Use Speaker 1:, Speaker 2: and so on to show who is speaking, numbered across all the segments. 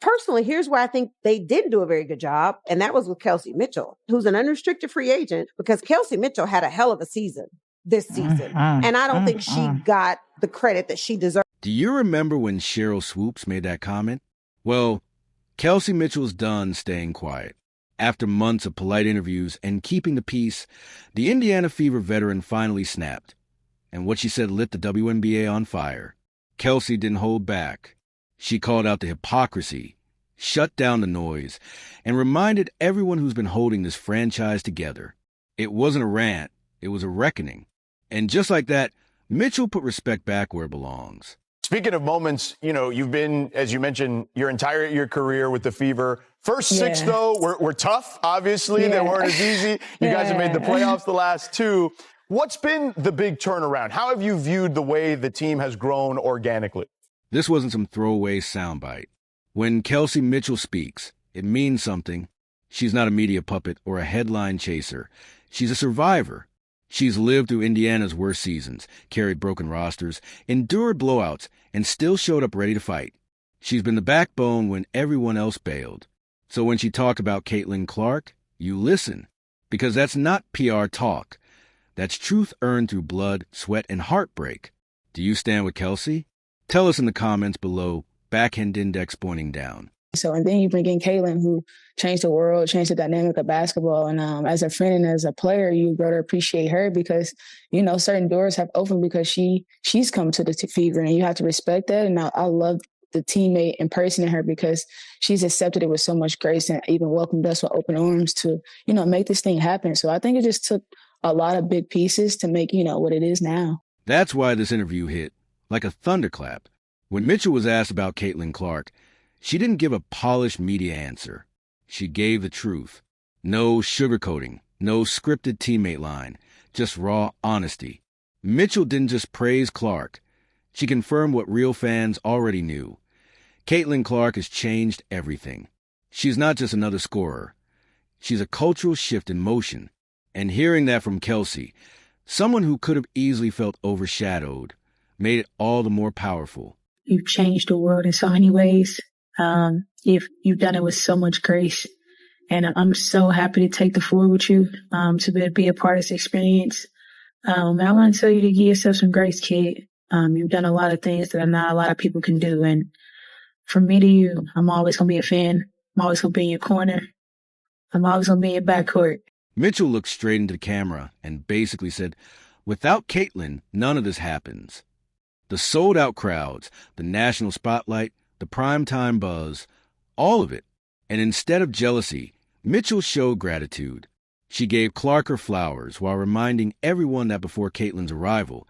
Speaker 1: personally, here's where I think they did do a very good job, and that was with Kelsey Mitchell, who's an unrestricted free agent, because Kelsey Mitchell had a hell of a season this season, and I don't think she got the credit that she deserved.
Speaker 2: Do you remember when Sheryl Swoopes made that comment? Well, Kelsey Mitchell's done staying quiet. After months of polite interviews and keeping the peace, the Indiana Fever veteran finally snapped. And what she said lit the WNBA on fire. Kelsey didn't hold back. She called out the hypocrisy, shut down the noise, and reminded everyone who's been holding this franchise together. It wasn't a rant, it was a reckoning. And just like that, Mitchell put respect back where it belongs.
Speaker 3: Speaking of moments, you've been, as you mentioned, your career with the Fever. First six, though, were tough, obviously. They weren't as easy. You guys have made the playoffs the last two. What's been the big turnaround? How have you viewed the way the team has grown organically?
Speaker 2: This wasn't some throwaway soundbite. When Kelsey Mitchell speaks, it means something. She's not a media puppet or a headline chaser. She's a survivor. She's lived through Indiana's worst seasons, carried broken rosters, endured blowouts, and still showed up ready to fight. She's been the backbone when everyone else bailed. So when she talked about Caitlin Clark, you listen, because that's not PR talk. That's truth earned through blood, sweat, and heartbreak. Do you stand with Kelsey? Tell us in the comments below, backhand index pointing down.
Speaker 4: So, and then you bring in Caitlin, who changed the world, changed the dynamic of basketball. And as a friend and as a player, you grow to appreciate her because, certain doors have opened because she's come to the Fever, and you have to respect that. And I love the teammate and person in her because she's accepted it with so much grace and even welcomed us with open arms to, make this thing happen. So I think it just took a lot of big pieces to make, what it is now.
Speaker 2: That's why this interview hit like a thunderclap. When Mitchell was asked about Caitlin Clark, she didn't give a polished media answer. She gave the truth. No sugarcoating, no scripted teammate line, just raw honesty. Mitchell didn't just praise Clark. She confirmed what real fans already knew. Caitlin Clark has changed everything. She's not just another scorer. She's a cultural shift in motion. And hearing that from Kelsey, someone who could have easily felt overshadowed, made it all the more powerful.
Speaker 5: You've changed the world in so many ways. You've done it with so much grace. And I'm so happy to take the floor with you, to be a part of this experience. I want to tell you to give yourself some grace, kid. You've done a lot of things that not a lot of people can do. And from me to you, I'm always going to be a fan. I'm always going to be in your corner. I'm always going to be in your backcourt.
Speaker 2: Mitchell looked straight into the camera and basically said, without Caitlin, none of this happens. The sold-out crowds, the national spotlight, the primetime buzz, all of it. And instead of jealousy, Mitchell showed gratitude. She gave Clark her flowers while reminding everyone that before Caitlin's arrival,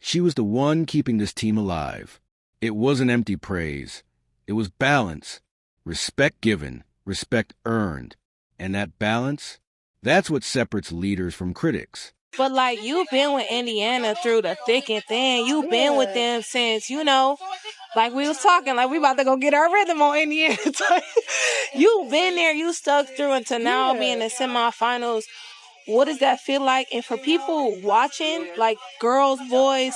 Speaker 2: she was the one keeping this team alive. It wasn't empty praise. It was balance. Respect given, respect earned. And that balance, that's what separates leaders from critics.
Speaker 6: But, you've been with Indiana through the thick and thin. You've been with them since, we was talking, we about to go get our rhythm on Indiana. You've been there, you stuck through, and to now be in the semifinals. What does that feel like? And for people watching, girls, boys,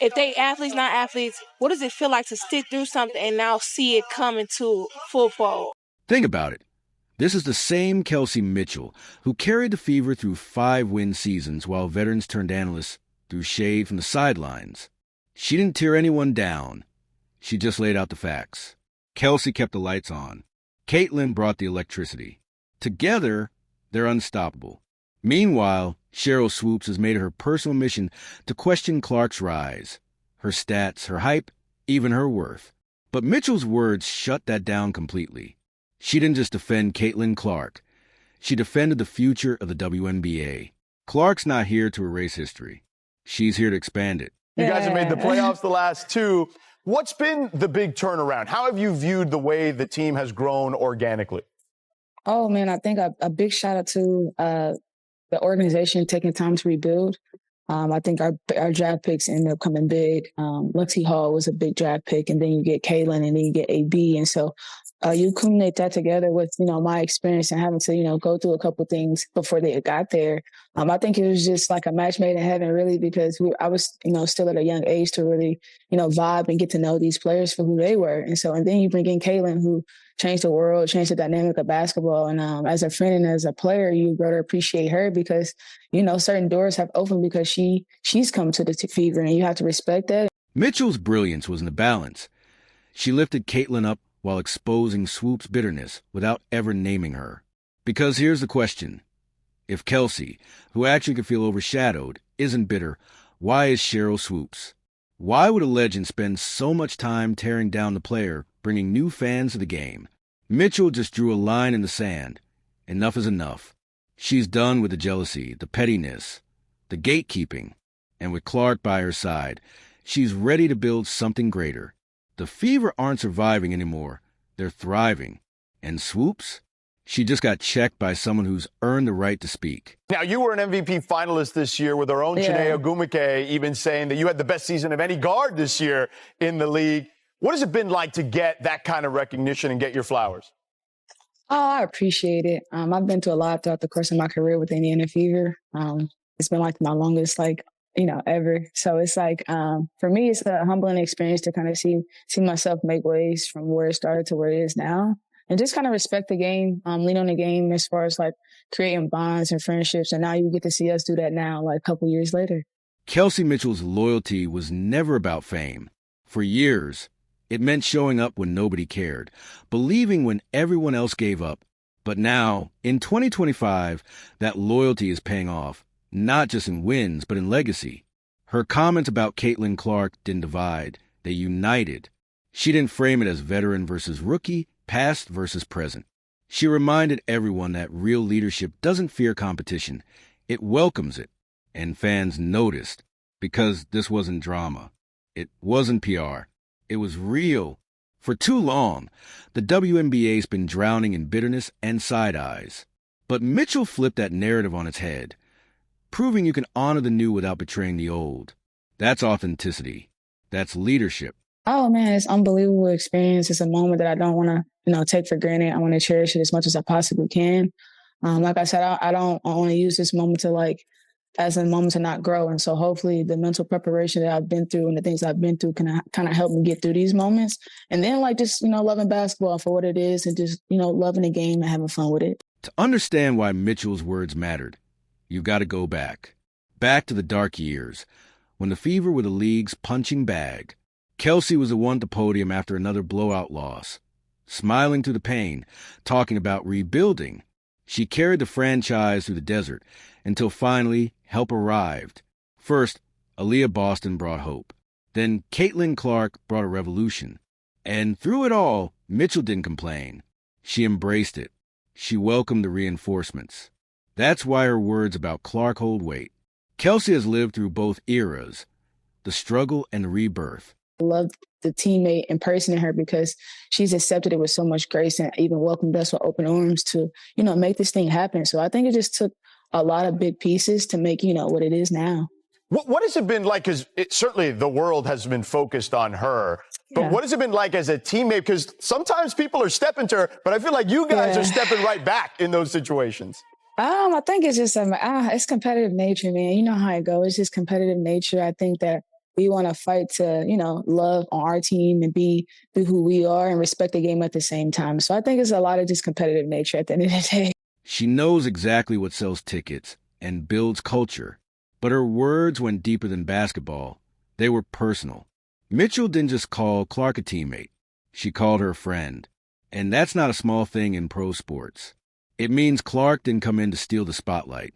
Speaker 6: if they athletes, not athletes, what does it feel like to stick through something and now see it come into full fold?
Speaker 2: Think about it. This is the same Kelsey Mitchell who carried the Fever through 5-win seasons while veterans turned analysts threw shade from the sidelines. She didn't tear anyone down. She just laid out the facts. Kelsey kept the lights on. Caitlin brought the electricity. Together, they're unstoppable. Meanwhile, Sheryl Swoopes has made it her personal mission to question Clark's rise, her stats, her hype, even her worth. But Mitchell's words shut that down completely. She didn't just defend Caitlin Clark. She defended the future of the WNBA. Clark's not here to erase history. She's here to expand it.
Speaker 3: You guys have made the playoffs the last two. What's been the big turnaround? How have you viewed the way the team has grown organically?
Speaker 4: Oh, man, I think a big shout out to the organization taking time to rebuild. I think our draft picks ended up coming big. Lexi Hall was a big draft pick, and then you get Kaylin, and then you get AB. And so you culminate that together with, my experience and having to, go through a couple things before they got there. I think it was just like a match made in heaven, really, because I was, still at a young age to really, vibe and get to know these players for who they were. And then you bring in Caitlin, who changed the world, changed the dynamic of basketball. And as a friend and as a player, you grow to appreciate her because, certain doors have opened because she's come to the Fever, and you have to respect that.
Speaker 2: Mitchell's brilliance was in the balance. She lifted Caitlin up while exposing Swoopes' bitterness without ever naming her. Because here's the question. If Kelsey, who actually could feel overshadowed, isn't bitter, why is Sheryl Swoopes? Why would a legend spend so much time tearing down the player, bringing new fans to the game? Mitchell just drew a line in the sand. Enough is enough. She's done with the jealousy, the pettiness, the gatekeeping. And with Clark by her side, she's ready to build something greater. The Fever aren't surviving anymore. They're thriving. And Swoopes? She just got checked by someone who's earned the right to speak.
Speaker 3: Now, you were an MVP finalist this year with our own Chiney Ogwumike even saying that you had the best season of any guard this year in the league. What has it been like to get that kind of recognition and get your flowers?
Speaker 4: Oh, I appreciate it. I've been to a lot throughout the course of my career with Indiana Fever. It's been like my longest, ever. So it's for me, it's a humbling experience to kind of see myself make waves from where it started to where it is now. And just kind of respect the game, lean on the game as far as creating bonds and friendships. And now you get to see us do that now, a couple years later.
Speaker 2: Kelsey Mitchell's loyalty was never about fame. For years, it meant showing up when nobody cared, believing when everyone else gave up. But now, in 2025, that loyalty is paying off, not just in wins, but in legacy. Her comments about Caitlin Clark didn't divide. They united. She didn't frame it as veteran versus rookie, past versus present. She reminded everyone that real leadership doesn't fear competition. It welcomes it. And fans noticed, because this wasn't drama. It wasn't PR. It was real. For too long, the WNBA's been drowning in bitterness and side eyes. But Mitchell flipped that narrative on its head, proving you can honor the new without betraying the old. That's authenticity. That's leadership.
Speaker 4: Oh, man, it's an unbelievable experience. It's a moment that I don't want to, take for granted. I want to cherish it as much as I possibly can. Like I said, I want to use this moment to as a moment to not grow. And so hopefully the mental preparation that I've been through and the things I've been through can kind of help me get through these moments. And then just, loving basketball for what it is and just, loving the game and having fun with it.
Speaker 2: To understand why Mitchell's words mattered, you've got to go back to the dark years, when the Fever were the league's punching bag. Kelsey was the one at the podium after another blowout loss, smiling through the pain, talking about rebuilding. She carried the franchise through the desert until finally help arrived. First, Aaliyah Boston brought hope. Then Caitlin Clark brought a revolution. And through it all, Mitchell didn't complain. She embraced it. She welcomed the reinforcements. That's why her words about Clark hold weight. Kelsey has lived through both eras, the struggle and the rebirth.
Speaker 4: I love the teammate and person in her because she's accepted it with so much grace and even welcomed us with open arms to, make this thing happen. So I think it just took a lot of big pieces to make, what it is now.
Speaker 3: What has it been like? Because certainly the world has been focused on her. But what has it been like as a teammate? Because sometimes people are stepping to her, but I feel like you guys are stepping right back in those situations.
Speaker 4: I think it's just it's competitive nature, man. You know how it goes. It's just competitive nature. I think that we want to fight to, love on our team and be who we are and respect the game at the same time. So I think it's a lot of just competitive nature at the end of the day.
Speaker 2: She knows exactly what sells tickets and builds culture. But her words went deeper than basketball. They were personal. Mitchell didn't just call Clark a teammate. She called her a friend. And that's not a small thing in pro sports. It means Clark didn't come in to steal the spotlight.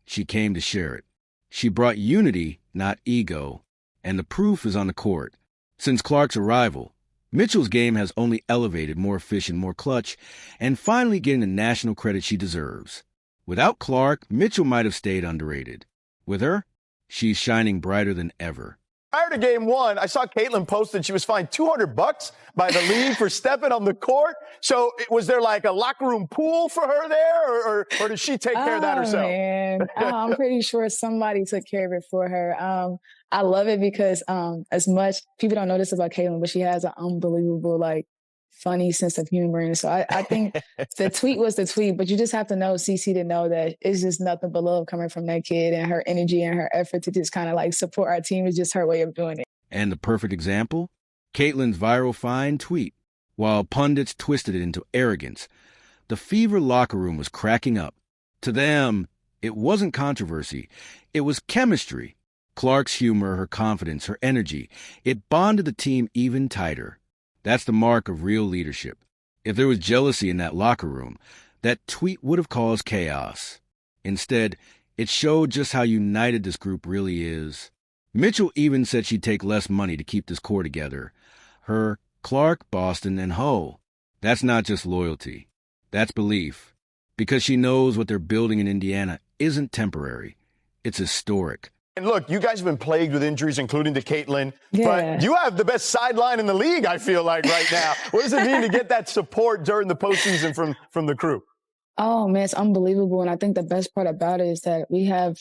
Speaker 2: She came to share it. She brought unity, not ego. And the proof is on the court. Since Clark's arrival, Mitchell's game has only elevated, more efficient, more clutch, and finally getting the national credit she deserves. Without Clark, Mitchell might have stayed underrated. With her, she's shining brighter than ever.
Speaker 3: Prior to game one, I saw Caitlin posted she was fined $200 by the league for stepping on the court. So was there a locker room pool for her there, or did she take care of that herself?
Speaker 4: Man. I'm pretty sure somebody took care of it for her. I love it because as much people don't know this about Caitlin, but she has an unbelievable funny sense of humor. And so I think the tweet was the tweet, but you just have to know CC to know that it's just nothing but love coming from that kid, and her energy and her effort to just kind of like support our team is just her way of doing it.
Speaker 2: And the perfect example? Caitlyn's viral fine tweet. While pundits twisted it into arrogance, the Fever locker room was cracking up. To them, it wasn't controversy. It was chemistry. Clark's humor, her confidence, her energy, it bonded the team even tighter. That's the mark of real leadership. If there was jealousy in that locker room, that tweet would have caused chaos. Instead, it showed just how united this group really is. Mitchell even said she'd take less money to keep this core together. Her, Clark, Boston, and Ho. That's not just loyalty. That's belief. Because she knows what they're building in Indiana isn't temporary. It's historic.
Speaker 3: And look, you guys have been plagued with injuries, including to Caitlyn, but you have the best sideline in the league, I feel like, right now. What does it mean to get that support during the postseason from the crew?
Speaker 4: Oh, man, it's unbelievable. And I think the best part about it is that we have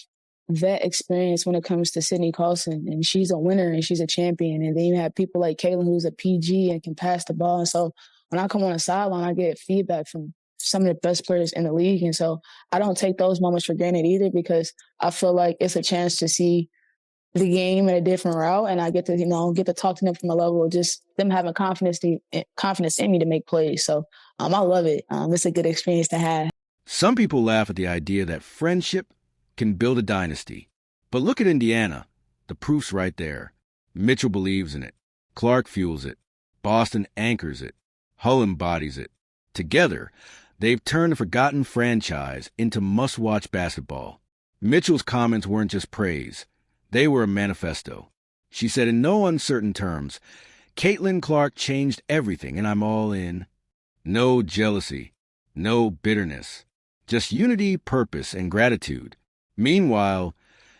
Speaker 4: vet experience when it comes to Sydney Colson, and she's a winner and she's a champion. And then you have people like Caitlyn, who's a PG and can pass the ball. And so when I come on the sideline, I get feedback from some of the best players in the league. And so I don't take those moments for granted either, because I feel like it's a chance to see the game in a different route. And I get to talk to them from a level of just them having confidence in me to make plays. So I love it. It's a good experience to have.
Speaker 2: Some people laugh at the idea that friendship can build a dynasty. But look at Indiana. The proof's right there. Mitchell believes in it. Clark fuels it. Boston anchors it. Hull embodies it. Together, they've turned a forgotten franchise into must-watch basketball. Mitchell's comments weren't just praise. They were a manifesto. She said in no uncertain terms, Caitlyn Clark changed everything, and I'm all in. No jealousy. No bitterness. Just unity, purpose, and gratitude. Meanwhile,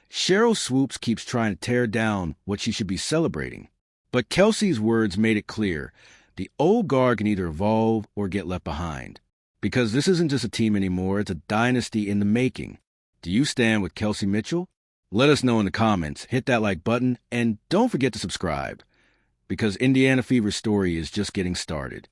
Speaker 2: Sheryl Swoopes keeps trying to tear down what she should be celebrating. But Kelsey's words made it clear the old guard can either evolve or get left behind. Because this isn't just a team anymore, it's a dynasty in the making. Do you stand with Kelsey Mitchell? Let us know in the comments, hit that like button, and don't forget to subscribe. Because Indiana Fever's story is just getting started.